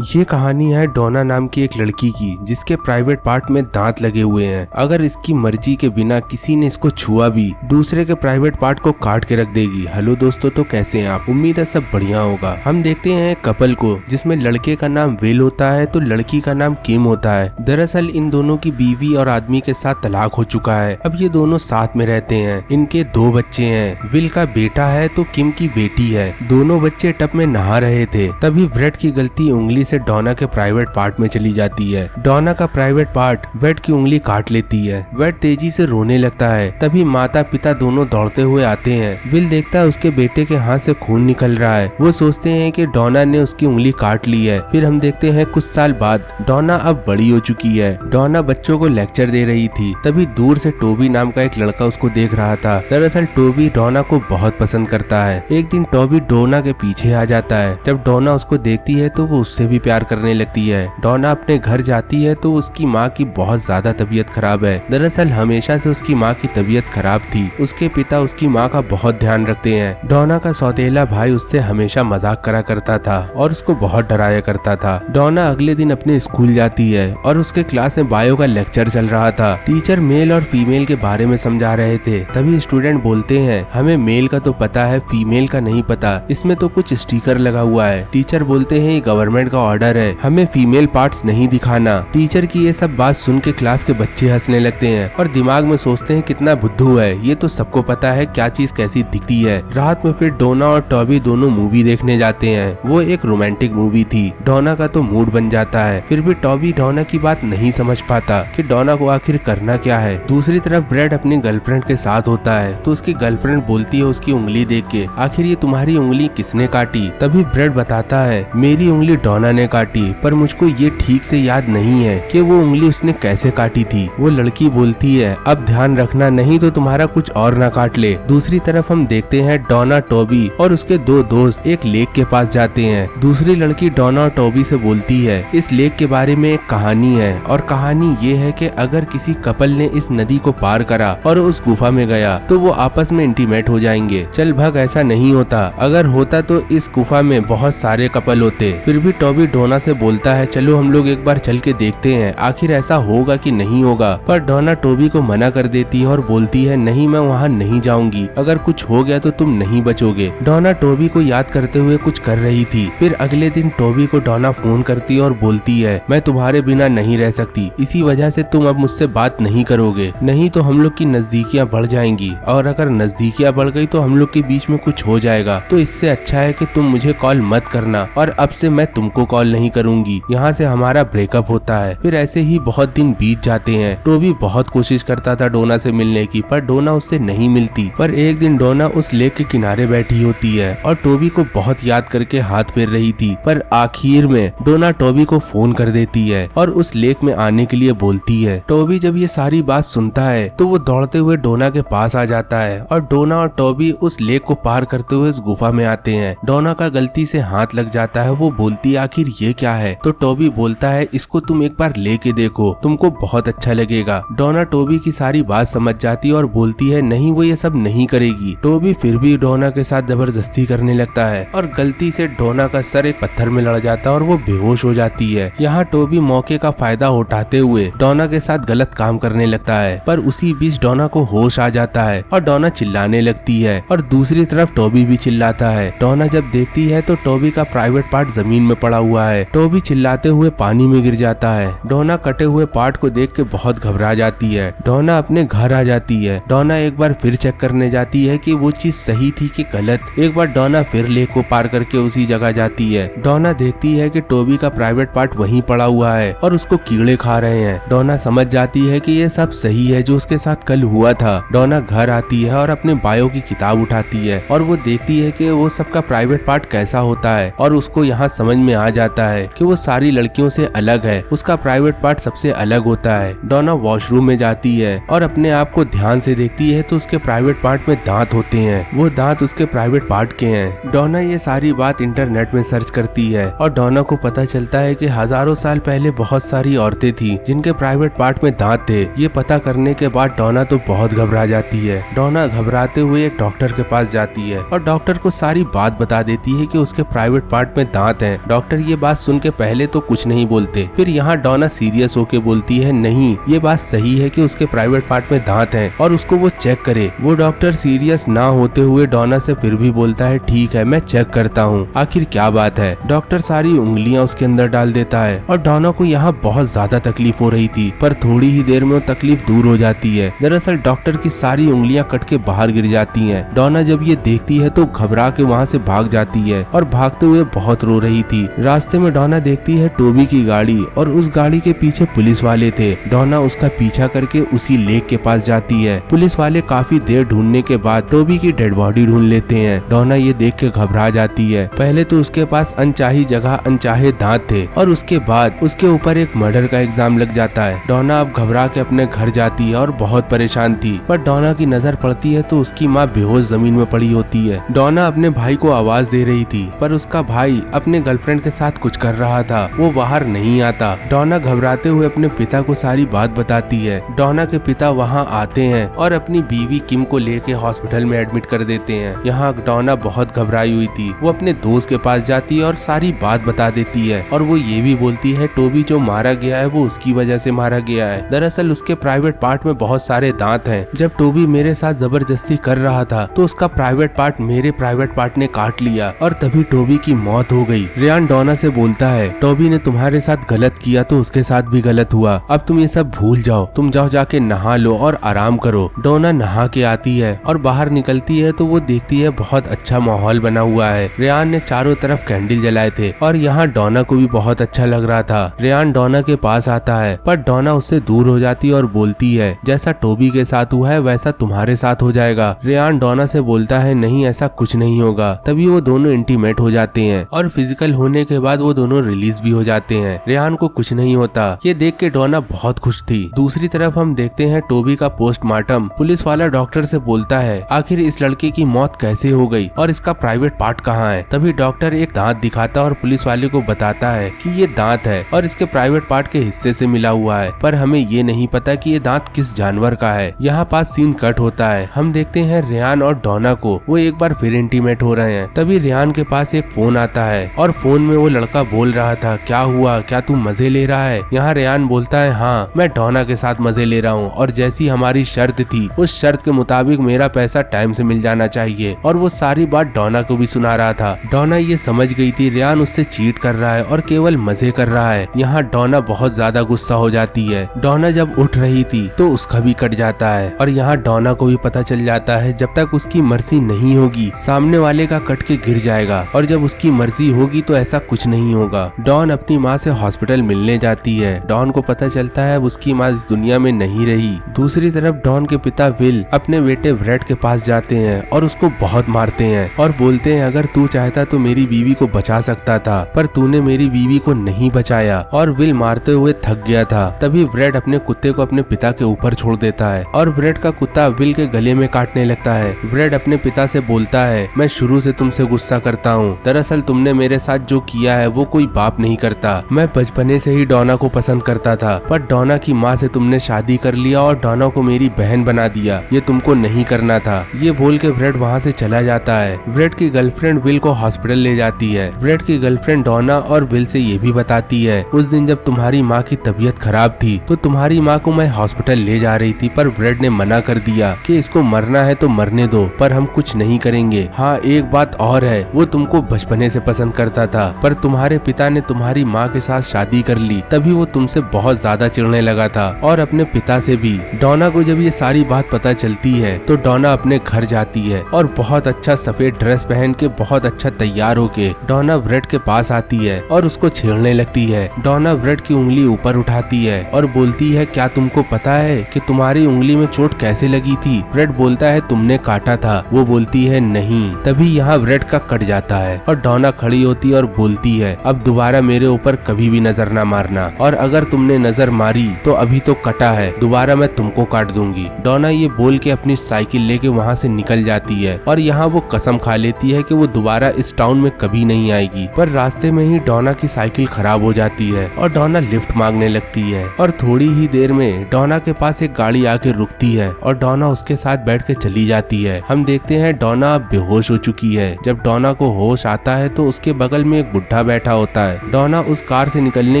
ये कहानी है डोना नाम की एक लड़की की जिसके प्राइवेट पार्ट में दांत लगे हुए हैं। अगर इसकी मर्जी के बिना किसी ने इसको छुआ भी दूसरे के प्राइवेट पार्ट को काट के रख देगी। हेलो दोस्तों, तो कैसे हैं आप? उम्मीद है सब बढ़िया होगा। हम देखते हैं एक कपल को जिसमें लड़के का नाम विल होता है तो लड़की का नाम किम होता है। दरअसल इन दोनों की बीवी और आदमी के साथ तलाक हो चुका है। अब ये दोनों साथ में रहते हैं। इनके 2 बच्चे हैं। विल का बेटा है तो किम की बेटी है। दोनों बच्चे टब में नहा रहे थे, तभी ब्रेड की गलती उंगली से डोना के प्राइवेट पार्ट में चली जाती है। डोना का प्राइवेट पार्ट वेट की उंगली काट लेती है। वेट तेजी से रोने लगता है। तभी माता पिता दोनों दौड़ते हुए आते हैं। विल देखता है उसके बेटे के हाथ से खून निकल रहा है। वो सोचते हैं कि डोना ने उसकी उंगली काट ली है। फिर हम देखते हैं कुछ साल बाद डोना अब बड़ी हो चुकी है। डोना बच्चों को लेक्चर दे रही थी, तभी दूर से टोबी नाम का एक लड़का उसको देख रहा था। दरअसल टोबी डोना को बहुत पसंद करता है। एक दिन टोबी डोना के पीछे आ जाता है। जब डोना उसको देखती है तो वो उससे भी प्यार करने लगती है। डोना अपने घर जाती है तो उसकी माँ की बहुत ज्यादा तबीयत खराब है। दरअसल हमेशा से उसकी माँ की तबीयत खराब थी। उसके पिता उसकी माँ का बहुत ध्यान रखते हैं। डोना का सौतेला भाई उससे हमेशा मजाक करा करता था और उसको बहुत डराया करता था। डोना अगले दिन अपने स्कूल जाती है और उसके क्लास में बायो का लेक्चर चल रहा था। टीचर मेल और फीमेल के बारे में समझा रहे थे। तभी स्टूडेंट बोलते हैं, हमें मेल का तो पता है, फीमेल का नहीं पता। इसमें तो कुछ स्टिकर लगा हुआ है। टीचर बोलते हैं, ये गवर्नमेंट का ऑर्डर है, हमें फीमेल पार्ट्स नहीं दिखाना। टीचर की ये सब बात सुन के क्लास के बच्चे हंसने लगते हैं और दिमाग में सोचते हैं कितना बुद्धू है, ये तो सबको पता है क्या चीज कैसी दिखती है। रात में फिर डोना और टॉबी दोनों मूवी देखने जाते हैं। वो एक रोमांटिक मूवी थी। डोना का तो मूड बन जाता है। फिर भी टॉबी डोना की बात नहीं समझ पाता कि डोना को आखिर करना क्या है। दूसरी तरफ ब्रेड अपनी गर्लफ्रेंड के साथ होता है तो उसकी गर्लफ्रेंड बोलती है उसकी उंगली देख के, आखिर ये तुम्हारी उंगली किसने काटी? तभी ब्रेड बताता है, मेरी उंगली डोना ने काटी, पर मुझको ये ठीक से याद नहीं है कि वो उंगली उसने कैसे काटी थी। वो लड़की बोलती है, अब ध्यान रखना नहीं तो तुम्हारा कुछ और ना काट ले। दूसरी तरफ हम देखते हैं डोना, टोबी और उसके 2 दोस्त एक लेक के पास जाते हैं। दूसरी लड़की डोना और टोबी से बोलती है, इस लेक के बारे में एक कहानी है और कहानी ये है कि अगर किसी कपल ने इस नदी को पार करा और उस गुफा में गया तो वो आपस में इंटीमेट हो जाएंगे। चल भाग, ऐसा नहीं होता। अगर होता तो इस गुफा में बहुत सारे कपल होते। फिर भी टोबी डोना से बोलता है, चलो हम लोग एक बार चल के देखते हैं आखिर ऐसा होगा कि नहीं होगा। पर डोना टोबी को मना कर देती है और बोलती है, नहीं मैं वहाँ नहीं जाऊंगी, अगर कुछ हो गया तो तुम नहीं बचोगे। डोना टोबी को याद करते हुए कुछ कर रही थी। फिर अगले दिन टोबी को डोना फोन करती है और बोलती है, मैं तुम्हारे बिना नहीं रह सकती, इसी वजह से तुम अब मुझसे बात नहीं करोगे, नहीं तो हम लोग की नजदीकियाँ बढ़ जाएंगी और अगर नजदीकियाँ बढ़ गई तो हम लोग के बीच में कुछ हो जाएगा। तो इससे अच्छा है कि तुम मुझे कॉल मत करना और अब से मैं तुमको कॉल नहीं करूंगी। यहाँ से हमारा ब्रेकअप होता है। फिर ऐसे ही बहुत दिन बीत जाते हैं। टोबी बहुत कोशिश करता था डोना से मिलने की, पर डोना उससे नहीं मिलती। पर एक दिन डोना उस लेक के किनारे बैठी होती है और टोबी को बहुत याद करके हाथ फेर रही थी। पर आखिर में डोना टोबी को फोन कर देती है और उस लेक में आने के लिए बोलती है। टोबी जब ये सारी बात सुनता है तो वो दौड़ते हुए डोना के पास आ जाता है और डोना और टोबी उस लेक को पार करते हुए उस गुफा में आते हैं। डोना का गलती से हाथ लग जाता है। वो बोलती है, आखिर ये क्या है? तो टोबी बोलता है, इसको तुम एक बार लेके देखो, तुमको बहुत अच्छा लगेगा। डोना टोबी की सारी बात समझ जाती है और बोलती है, नहीं वो ये सब नहीं करेगी। टोबी फिर भी डोना के साथ जबरदस्ती करने लगता है और गलती से डोना का सर एक पत्थर में लड़ जाता है और वो बेहोश हो जाती है। यहाँ टोबी मौके का फायदा उठाते हुए डोना के साथ गलत काम करने लगता है, पर उसी बीच डोना को होश आ जाता है और डोना चिल्लाने लगती है और दूसरी तरफ टोबी भी चिल्लाता है। डोना जब देखती है तो टोबी का प्राइवेट पार्ट जमीन में पड़ा हुआ है। टोबी चिल्लाते हुए पानी में गिर जाता है। डोना कटे हुए पार्ट को देख के बहुत घबरा जाती है। डोना अपने घर आ जाती है। डोना एक बार फिर चेक करने जाती है कि वो चीज सही थी कि गलत। एक बार डोना फिर लेक को पार करके उसी जगह जाती है। डोना देखती है कि टोबी का प्राइवेट पार्ट वहीं पड़ा हुआ है और उसको कीड़े खा रहे हैं। डोना समझ जाती है कि ये सब सही है जो उसके साथ कल हुआ था। डोना घर आती है और अपने बायो की किताब उठाती है और वो देखती है कि वो सबका प्राइवेट पार्ट कैसा होता है और उसको यहाँ समझ में आ जाता है कि वो सारी लड़कियों से अलग है। उसका प्राइवेट पार्ट सबसे अलग होता है। डोना वॉशरूम में जाती है और अपने आप को ध्यान से देखती है तो उसके प्राइवेट पार्ट में दांत होते हैं। वो दांत उसके प्राइवेट पार्ट के हैं। डोना ये सारी बात इंटरनेट में सर्च करती है और डोना को पता चलता है कि हजारों साल पहले बहुत सारी औरतें थी जिनके प्राइवेट पार्ट में दांत थे। ये पता करने के बाद डोना तो बहुत घबरा जाती है। डोना घबराते हुए एक डॉक्टर के पास जाती है और डॉक्टर को सारी बात बता देती है कि उसके प्राइवेट पार्ट में दांत हैं। डॉक्टर ये बात सुन के पहले तो कुछ नहीं बोलते। फिर यहाँ डोना सीरियस होके बोलती है, नहीं ये बात सही है कि उसके प्राइवेट पार्ट में दांत हैं और उसको वो चेक करे। वो डॉक्टर सीरियस ना होते हुए डोना से फिर भी बोलता है, ठीक है मैं चेक करता हूँ, आखिर क्या बात है। डॉक्टर सारी उंगलियां उसके अंदर डाल देता है और डोना को यहाँ बहुत ज्यादा तकलीफ हो रही थी, पर थोड़ी ही देर में वो तकलीफ दूर हो जाती है। दरअसल डॉक्टर की सारी उंगलियां कट के बाहर गिर जाती हैं। डोना जब ये देखती है तो घबरा के वहाँ से भाग जाती है और भागते हुए बहुत रो रही थी। रास्ते में डोना देखती है टोबी की गाड़ी और उस गाड़ी के पीछे पुलिस वाले थे। डोना उसका पीछा करके उसी लेक के पास जाती है। पुलिस वाले काफी देर ढूंढने के बाद टोबी की डेड बॉडी ढूंढ लेते हैं। डोना ये देख के घबरा जाती है। पहले तो उसके पास अनचाही जगह अनचाहे दांत थे और उसके बाद उसके ऊपर एक मर्डर का इल्जाम लग जाता है। डोना अब घबरा के अपने घर जाती है और बहुत परेशान थी, पर डोना की नजर पड़ती है तो उसकी माँ बेहोश जमीन में पड़ी होती है। डोना अपने भाई को आवाज दे रही थी, पर उसका भाई अपने गर्लफ्रेंड के साथ कुछ कर रहा था, वो बाहर नहीं आता। डोना घबराते हुए अपने पिता को सारी बात बताती है। डोना के पिता वहाँ आते हैं और अपनी बीवी किम को लेके हॉस्पिटल में एडमिट कर देते हैं। यहाँ डोना बहुत घबराई हुई थी। वो अपने दोस्त के पास जाती है और सारी बात बता देती है और वो ये भी बोलती है टोबी जो मारा गया है वो उसकी वजह से मारा गया है। दरअसल उसके प्राइवेट पार्ट में बहुत सारे दांत हैं। जब टोबी मेरे साथ जबरदस्ती कर रहा था तो उसका प्राइवेट पार्ट मेरे प्राइवेट पार्ट ने काट लिया और तभी टोबी की मौत हो गई। रेयान डोना से बोलता है, टोबी ने तुम्हारे साथ गलत किया तो उसके साथ भी गलत हुआ, अब तुम ये सब भूल जाओ, तुम जाओ जाके नहा लो और आराम करो। डोना नहा के आती है और बाहर निकलती है तो वो देखती है बहुत अच्छा माहौल बना हुआ है। रेयान ने चारों तरफ कैंडल जलाए थे और यहाँ डोना को भी बहुत अच्छा लग रहा था। रेयान डोना के पास आता है पर डोना उससे दूर हो जाती है और बोलती है, जैसा टोबी के साथ हुआ है वैसा तुम्हारे साथ हो जाएगा। रेयान डोना से बोलता है, नहीं ऐसा कुछ नहीं होगा। तभी वो दोनों इंटीमेट हो जाते हैं और फिजिकल होने के बाद वो दोनों रिलीज भी हो जाते हैं। रेयान को कुछ नहीं होता। ये देख के डोना बहुत खुश थी। दूसरी तरफ हम देखते हैं टोबी का पोस्टमार्टम। पुलिस वाला डॉक्टर से बोलता है, आखिर इस लड़के की मौत कैसे हो गई और इसका प्राइवेट पार्ट कहाँ है। तभी डॉक्टर एक दांत दिखाता और पुलिस वाले को बताता है कि ये दांत है और इसके प्राइवेट पार्ट के हिस्से से मिला हुआ है, पर हमें ये नहीं पता कि ये दांत किस जानवर का है। यहाँ पास सीन कट होता है। हम देखते हैं रेयान और डोना को, वो एक बार फिर इंटीमेट हो रहे हैं। तभी रेयान के पास एक फोन आता है और फोन में वो लड़का बोल रहा था, क्या हुआ, क्या तू मजे ले रहा है। यहाँ रेयान बोलता है, हाँ मैं डोना के साथ मजे ले रहा हूँ और जैसी हमारी शर्त थी उस शर्त के मुताबिक मेरा पैसा टाइम से मिल जाना चाहिए। और वो सारी बात डोना को भी सुना रहा था। डोना ये समझ गई थी रेयान उससे चीट कर रहा है और केवल मजे कर रहा है। यहाँ डोना बहुत ज्यादा गुस्सा हो जाती है। डोना जब उठ रही थी तो उसका भी कट जाता है और यहाँ डोना को भी पता चल जाता है जब तक उसकी मर्जी नहीं होगी सामने वाले का कट के गिर जाएगा और जब उसकी मर्जी होगी तो ऐसा कुछ नहीं होगा। डॉन अपनी माँ से हॉस्पिटल मिलने जाती है। डॉन को पता चलता है उसकी माँ इस दुनिया में नहीं रही। दूसरी तरफ डॉन के पिता विल अपने बेटे ब्रेड के पास जाते हैं और उसको बहुत मारते हैं और बोलते हैं, अगर तू चाहता तो मेरी बीवी को बचा सकता था, पर तूने मेरी बीवी को नहीं बचाया। और विल मारते हुए थक गया था। तभी ब्रेड अपने कुत्ते को अपने पिता के ऊपर छोड़ देता है और ब्रेड का कुत्ता विल के गले में काटने लगता है। ब्रेड अपने पिता से बोलता है, मैं शुरू से तुमसे गुस्सा करता हूँ, दरअसल तुमने मेरे साथ जो किया है वो कोई बाप नहीं करता। मैं बचपने से ही डोना को पसंद करता था, पर डोना की माँ से तुमने शादी कर लिया और डोना को मेरी बहन बना दिया, ये तुमको नहीं करना था। ये बोल के ब्रेड वहाँ से चला जाता है। ब्रेड की गर्लफ्रेंड विल को हॉस्पिटल ले जाती है। ब्रेड की गर्लफ्रेंड डोना और विल से ये भी बताती है, उस दिन जब तुम्हारी माँ की तबीयत खराब थी तो तुम्हारी माँ को मैं हॉस्पिटल ले जा रही थी, पर ब्रेड ने मना कर दिया कि इसको मरना है तो मरने दो, पर हम कुछ नहीं करेंगे। हाँ एक बात और है, वो तुमको बचपने से पसंद करता था, पर तुम्हारे पिता ने तुम्हारी माँ के साथ शादी कर ली, तभी वो तुमसे बहुत ज्यादा चिढ़ने लगा था और अपने पिता से भी। डोना को जब ये सारी बात पता चलती है तो डोना अपने घर जाती है और बहुत अच्छा सफेद ड्रेस पहन के बहुत अच्छा तैयार होके डोना ब्रेड के पास आती है और उसको छेड़ने लगती है। डोना ब्रेड की उंगली ऊपर उठाती है और बोलती है, क्या तुमको पता है कि तुम्हारी उंगली में चोट कैसे लगी थी। ब्रेड बोलता है, तुमने काटा था। वो बोलती है, नहीं। तभी यहाँ ब्रेड का कट जाता है और डोना खड़ी होती है और बोलती है, अब दोबारा मेरे ऊपर कभी भी नजर ना मारना, और अगर तुमने नजर मारी तो अभी तो कटा है, दोबारा मैं तुमको काट दूंगी। डोना ये बोल के अपनी साइकिल लेके वहाँ से निकल जाती है और यहाँ वो कसम खा लेती है कि वो दोबारा इस टाउन में कभी नहीं आएगी। पर रास्ते में ही डोना की साइकिल खराब हो जाती है और डोना लिफ्ट मांगने लगती है और थोड़ी ही देर में डोना के पास एक गाड़ी आके रुकती है और डोना उसके साथ बैठ के चली जाती है। हम देखते हैं डोना अब बेहोश हो चुकी है। जब डोना को होश आता है तो उसके बगल में एक बुढ़ा बैठा होता है। डोना उस कार से निकलने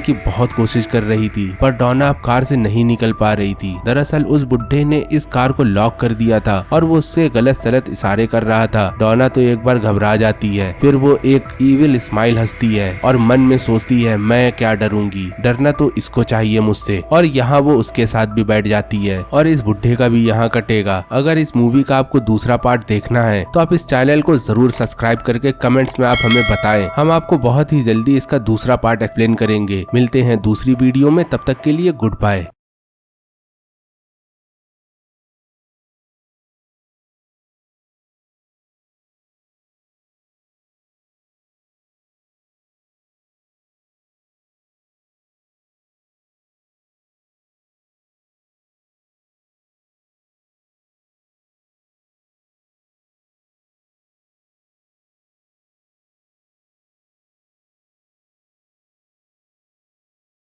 की बहुत कोशिश कर रही थी, पर डोना अब कार से नहीं निकल पा रही थी। दरअसल उस बुढ़े ने इस कार को लॉक कर दिया था और वो उससे गलत सलत इशारे कर रहा था। डोना तो एक बार घबरा जाती है, फिर वो एक ईविल स्माइल हंसती है और मन में सोचती है मैं क्या डरूंगी, डरना तो इसको चाहिए मुझसे। और यहाँ वो उसके साथ भी बैठ जाती है और इस बुढ़े का भी यहाँ कटेगा। अगर इस मूवी का आपको दूसरा पार्ट देखना है तो आप इस चैनल को जरूर सब्सक्राइब करके कमेंट्स में आप हमें बताएं। हम आपको बहुत ही जल्दी इसका दूसरा पार्ट एक्सप्लेन करेंगे। मिलते हैं दूसरी वीडियो में, तब तक के लिए गुड बाय।